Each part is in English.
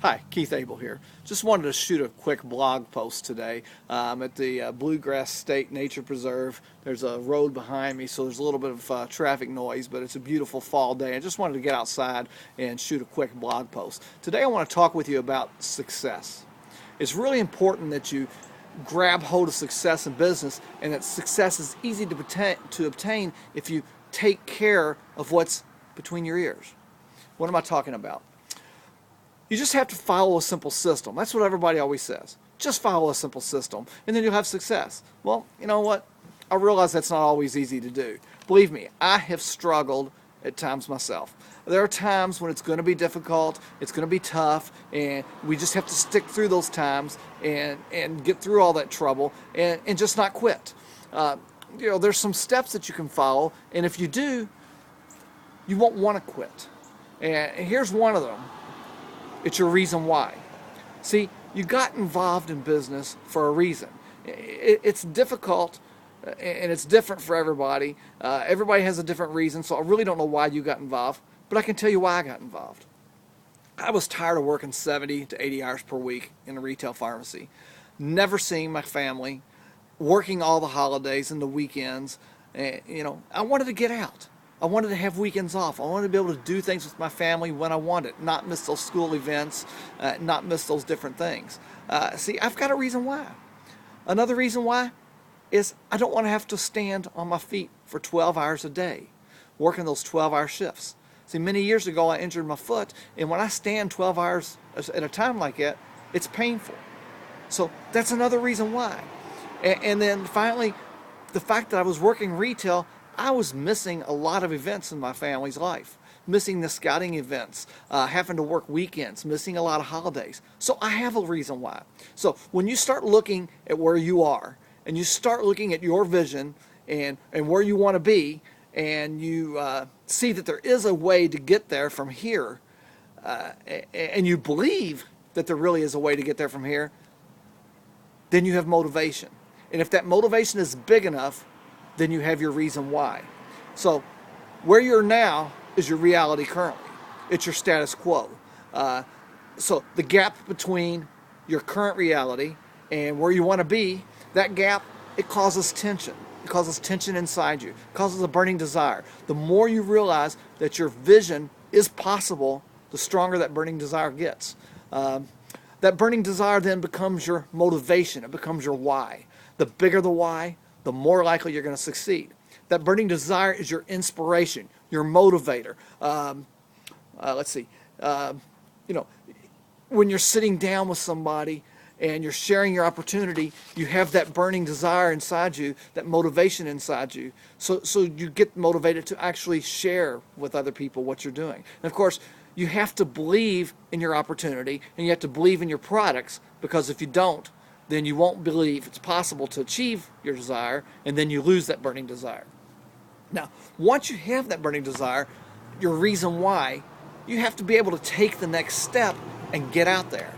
Hi, Keith Abell here. Just wanted to shoot a quick blog post today. I'm at the Bluegrass State Nature Preserve. There's a road behind me, so there's a little bit of traffic noise, but it's a beautiful fall day. I just wanted to get outside and shoot a quick blog post. Today I want to talk with you about success. It's really important that you grab hold of success in business, and that success is easy to obtain if you take care of what's between your ears. What am I talking about? You just have to follow a simple system. That's what everybody always says. Just follow a simple system, and then you'll have success. Well, you know what? I realize that's not always easy to do. Believe me, I have struggled at times myself. There are times when it's going to be difficult, it's going to be tough, and we just have to stick through those times and get through all that trouble and just not quit. There's some steps that you can follow, and if you do, you won't want to quit. And here's one of them. It's your reason why. See, you got involved in business for a reason. It's difficult and it's different for everybody. Everybody has a different reason, so I really don't know why you got involved, but I can tell you why I got involved. I was tired of working 70 to 80 hours per week in a retail pharmacy, never seeing my family, working all the holidays and the weekends. I wanted to get out. I wanted to have weekends off. I wanted to be able to do things with my family when I wanted, not miss those school events, not miss those different things. See, I've got a reason why. Another reason why is I don't want to have to stand on my feet for 12 hours a day, working those 12-hour shifts. See, many years ago I injured my foot, and when I stand 12 hours at a time like that, it's painful. So that's another reason why. And then finally, the fact that I was working retail, I was missing a lot of events in my family's life, missing the scouting events, having to work weekends, missing a lot of holidays. So I have a reason why. So when you start looking at where you are and you start looking at your vision and where you want to be, and you see that there is a way to get there from here, and you believe that there really is a way to get there from here, then you have motivation. And if that motivation is big enough, then you have your reason why. So where you're now is your reality currently. It's your status quo. So the gap between your current reality and where you want to be, that gap, it causes tension. It causes tension inside you. It causes a burning desire. The more you realize that your vision is possible, the stronger that burning desire gets. That burning desire then becomes your motivation. It becomes your why. The bigger the why, the more likely you're going to succeed. That burning desire is your inspiration, your motivator. When you're sitting down with somebody and you're sharing your opportunity, you have that burning desire inside you, that motivation inside you. So you get motivated to actually share with other people what you're doing. And of course, you have to believe in your opportunity, and you have to believe in your products, because if you don't, then you won't believe it's possible to achieve your desire, and then you lose that burning desire. Now, once you have that burning desire, your reason why, you have to be able to take the next step and get out there.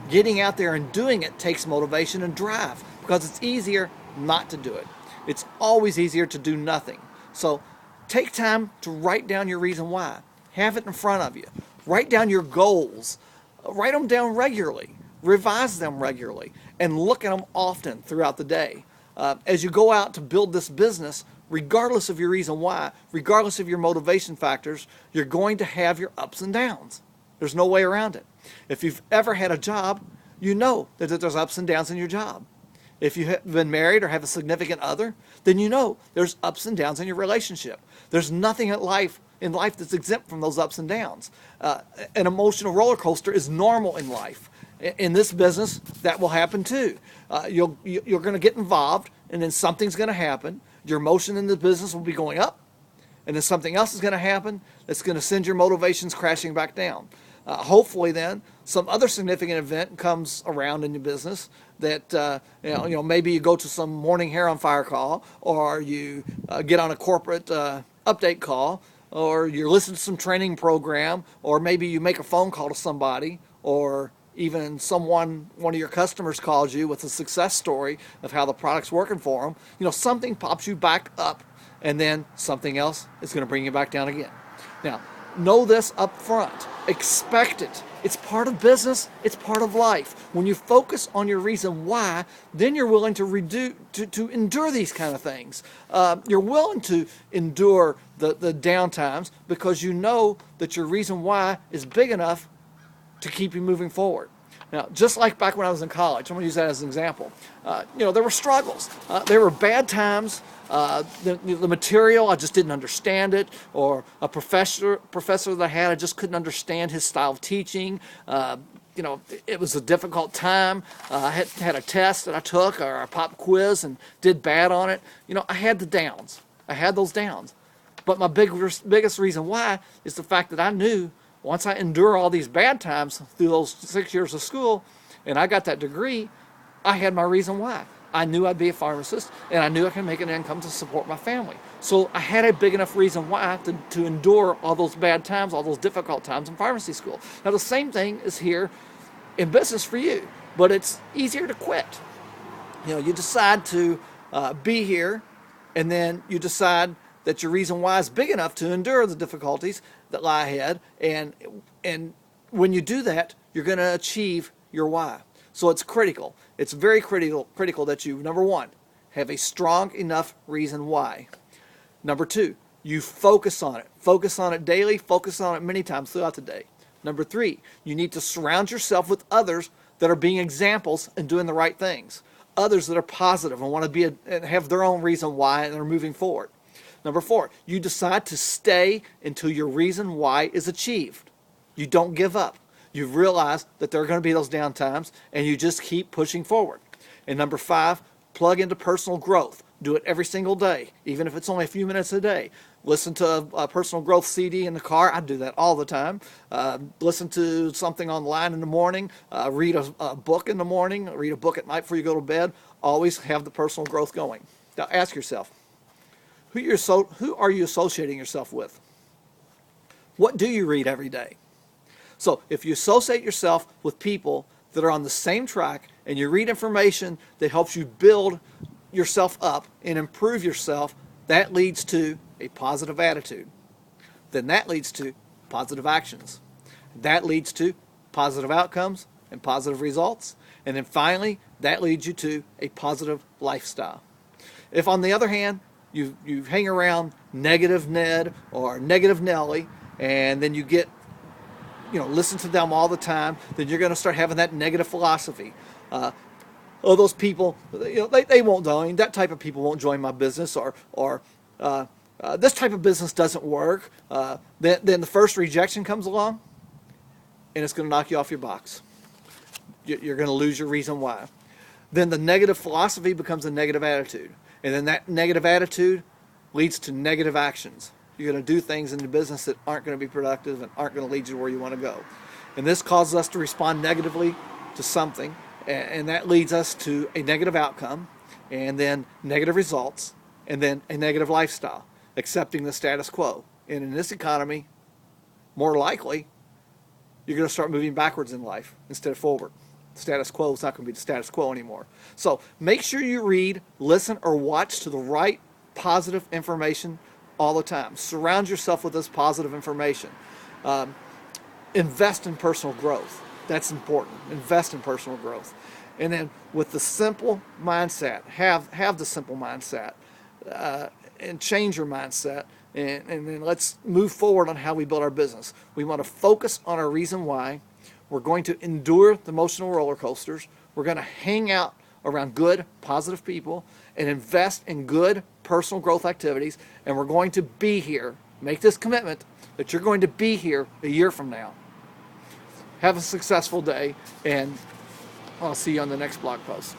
Getting out there and doing it takes motivation and drive, because it's easier not to do it. It's always easier to do nothing. So take time to write down your reason why. Have it in front of you. Write down your goals. Write them down regularly. Revise them regularly, and look at them often throughout the day. As you go out to build this business, regardless of your reason why, regardless of your motivation factors, you're going to have your ups and downs. There's no way around it. If you've ever had a job, you know that there's ups and downs in your job. If you've been married or have a significant other, then you know there's ups and downs in your relationship. There's nothing in life that's exempt from those ups and downs. An emotional roller coaster is normal in life. In this business, that will happen too. You're going to get involved, and then something's going to happen. Your emotion in the business will be going up, and then something else is going to happen that's going to send your motivations crashing back down. Hopefully, then some other significant event comes around in your business that maybe you go to some morning hair on fire call, or you get on a corporate update call, or you're listening to some training program, or maybe you make a phone call to somebody, or even one of your customers calls you with a success story of how the product's working for them. Something pops you back up, and then something else is going to bring you back down again. Now, Know this up front. Expect it. It's part of business. It's part of life. When you focus on your reason why, then you're willing to endure these kind of things. You're willing to endure the downtimes because you know that your reason why is big enough to keep you moving forward. Now, just like back when I was in college, I'm going to use that as an example. There were struggles. There were bad times. The material, I just didn't understand it, or a professor that I had, I just couldn't understand his style of teaching. It was a difficult time. I had a test that I took, or a pop quiz, and did bad on it. I had the downs. I had those downs. But my biggest reason why is the fact that I knew once I endure all these bad times through those 6 years of school, and I got that degree, I had my reason why. I knew I'd be a pharmacist, and I knew I could make an income to support my family. So I had a big enough reason why to endure all those bad times, all those difficult times in pharmacy school. Now the same thing is here in business for you, but it's easier to quit. You decide to be here, and then you decide that your reason why is big enough to endure the difficulties that lie ahead, and when you do that, you're going to achieve your why. So it's critical. It's very critical that you, number one, have a strong enough reason why. Number two, you focus on it. Focus on it daily. Focus on it many times throughout the day. Number three, you need to surround yourself with others that are being examples and doing the right things. Others that are positive and want to have their own reason why and are moving forward. Number four, you decide to stay until your reason why is achieved. You don't give up. You realize that there are going to be those down times, and you just keep pushing forward. And number five, plug into personal growth. Do it every single day, even if it's only a few minutes a day. Listen to a personal growth CD in the car. I do that all the time. Listen to something online in the morning. Read a book in the morning. Read a book at night before you go to bed. Always have the personal growth going. Now ask yourself, who are you associating yourself with? What do you read every day? So if you associate yourself with people that are on the same track and you read information that helps you build yourself up and improve yourself, that leads to a positive attitude. Then that leads to positive actions. That leads to positive outcomes and positive results. And then finally, that leads you to a positive lifestyle. If on the other hand, you hang around negative Ned or negative Nellie, and then you get, listen to them all the time, then you're going to start having that negative philosophy. Those people, they won't join. That type of people won't join my business, or this type of business doesn't work. Then the first rejection comes along, and it's going to knock you off your box. You're going to lose your reason why. Then the negative philosophy becomes a negative attitude. And then that negative attitude leads to negative actions. You're going to do things in the business that aren't going to be productive and aren't going to lead you where you want to go. And this causes us to respond negatively to something, and that leads us to a negative outcome, and then negative results, and then a negative lifestyle, accepting the status quo. And in this economy, more likely, you're going to start moving backwards in life instead of forward. Status quo is not going to be the status quo anymore. So make sure you read, listen, or watch to the right positive information all the time. Surround yourself with this positive information. Invest in personal growth. That's important. Invest in personal growth. And then with the simple mindset, have the simple mindset, and change your mindset. And then let's move forward on how we build our business. We want to focus on our reason why. We're going to endure the emotional roller coasters. We're going to hang out around good, positive people and invest in good personal growth activities. And we're going to be here. Make this commitment that you're going to be here a year from now. Have a successful day, and I'll see you on the next blog post.